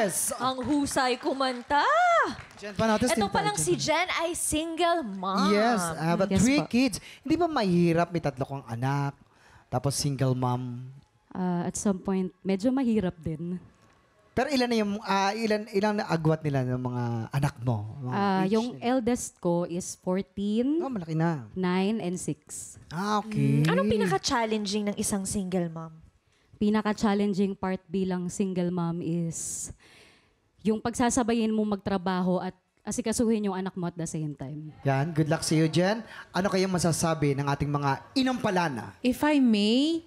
Yes! Ang husay kumanta. Jen Panotes. Ito palang si Jen ay single mom. Yes, I have Yes 3 po. kids. Hindi ba mahirap? May 3 kang anak, tapos single mom. At some point, medyo mahirap din. Pero ilan na yung, ilan na agwat nila ng mga anak mo? Mga age Yung nila? eldest ko is 14, Oh, malaki na. 9, and 6. Okay. Anong pinaka-challenging ng isang single mom? Pinaka-challenging part bilang single mom is yung pagsasabayin mo magtrabaho at asikasuhin yung anak mo at the same time. Yan, good luck sa iyo, Jen. Ano kayong masasabi ng ating mga inampalana? If I may,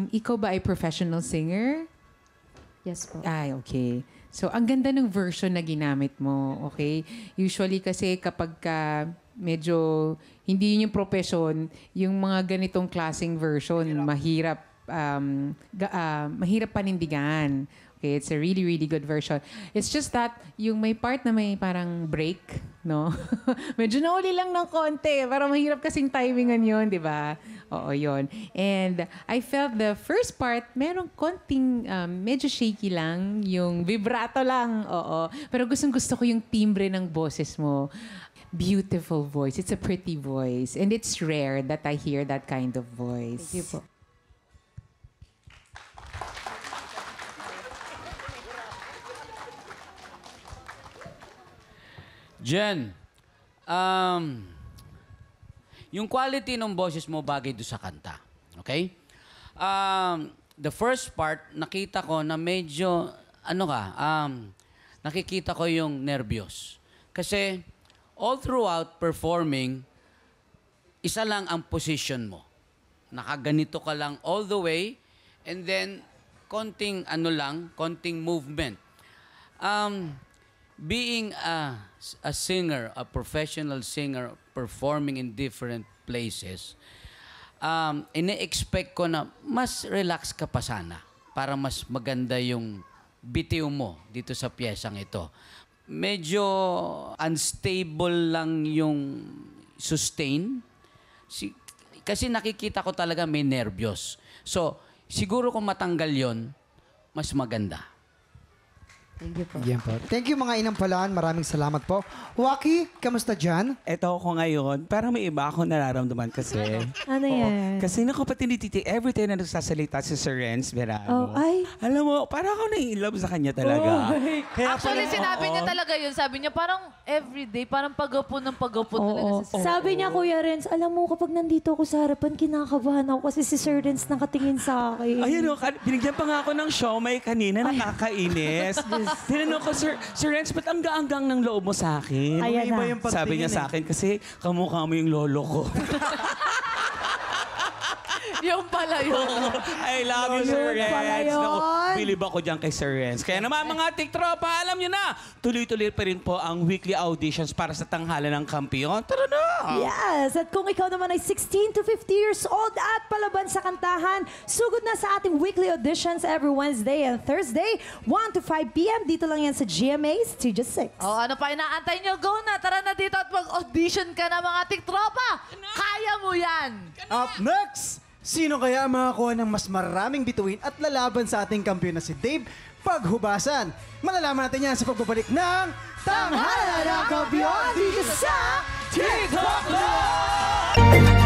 ikaw ba ay professional singer? Yes po. Ay, okay. So, ang ganda ng version na ginamit mo, okay? Usually kasi kapag medyo hindi yun yung profession, yung mga ganitong klaseng version, mahirap panindigan. Okay, it's a really, really good version. It's just that yung may part na may parang break, no? Medyo nauli lang ng konti. Parang mahirap kasing timingan yun, di ba? Oo, yun. And I felt the first part, merong konting, medyo shaky lang. Yung vibrato lang, oo. Pero gustong-gusto ko yung timbre ng boses mo. Beautiful voice. It's a pretty voice. And it's rare that I hear that kind of voice. Thank you po. Jen, yung quality ng boses mo bagay doon sa kanta. Okay? The first part, nakita ko na medyo, nakikita ko yung nervyos. Kasi all throughout performing, isa lang ang position mo. Nakaganito ka lang all the way, and then konting konting movement. Being a singer, a professional singer, performing in different places, ine-expect ko na mas relax ka pa sana para mas maganda yung bitiw mo dito sa piyesang ito. Medyo unstable lang yung sustain. Kasi nakikita ko talaga may nervyos. So, siguro kung matanggal yon, mas maganda. Thank you po. Yan po. Thank you mga inampalaan. Maraming salamat po. Waki, kamusta dyan? Eto ako ngayon, parang may iba ako nararamdaman kasi. Ano yan? Kasi naku pati ni Titi, every time na nagsasalita si Sir Renz Verano. Oh, ay. Alam mo, parang ako na-in-love sa kanya talaga. Kaya Actually, parang, sinabi oo. niya talaga yun. Sabi niya, parang everyday, parang pag-upo ng pag-upo talaga si Sir. Sabi niya, Kuya Renz, alam mo, kapag nandito ako sa harapan, kinakabahan ako kasi si Sir Renz nakatingin sa akin. Ayun o, binigyan pa nga ako ng siomay kanina, nakakainis. Tinanong ko, Sir Renz, ba't ang gaanggang ng loob mo sa akin? Ayan na. Sabi niya sa akin, kasi kamukha mo yung lolo ko. Yung pala yun. I love you, Sir Yun pala Renz. yun. Naku, bilib ako dyan kay Sir Renz. Kaya naman mga tiktropa, alam nyo na, tuloy-tuloy pa rin po ang weekly auditions para sa tanghalan ng kampiyon. Tara na! Yes! At kung ikaw naman ay 16 to 50 years old at palaban sa kantahan, sugod na sa ating weekly auditions every Wednesday and Thursday, 1 to 5 p.m. Dito lang yan sa GMA Studio 6. O, ano pa inaantay niyo? Go na! Tara na dito at mag-audition ka na mga tiktropa! Kaya mo yan! Up next, sino kaya ang makakuha ng mas maraming bituin at lalaban sa ating kampiyon na si Dave Paghubasan? Malalaman natin yan sa pagbabalik ng Tanghalan ng Kampiyon dito sa TikTok Live!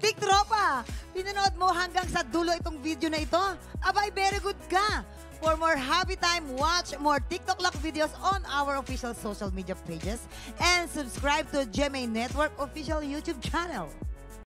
Tiktropa, pinanood mo hanggang sa dulo itong video na ito? Abay, very good ka! For more happy time, watch more TikTok Lock videos on our official social media pages and subscribe to GMA Network official YouTube channel.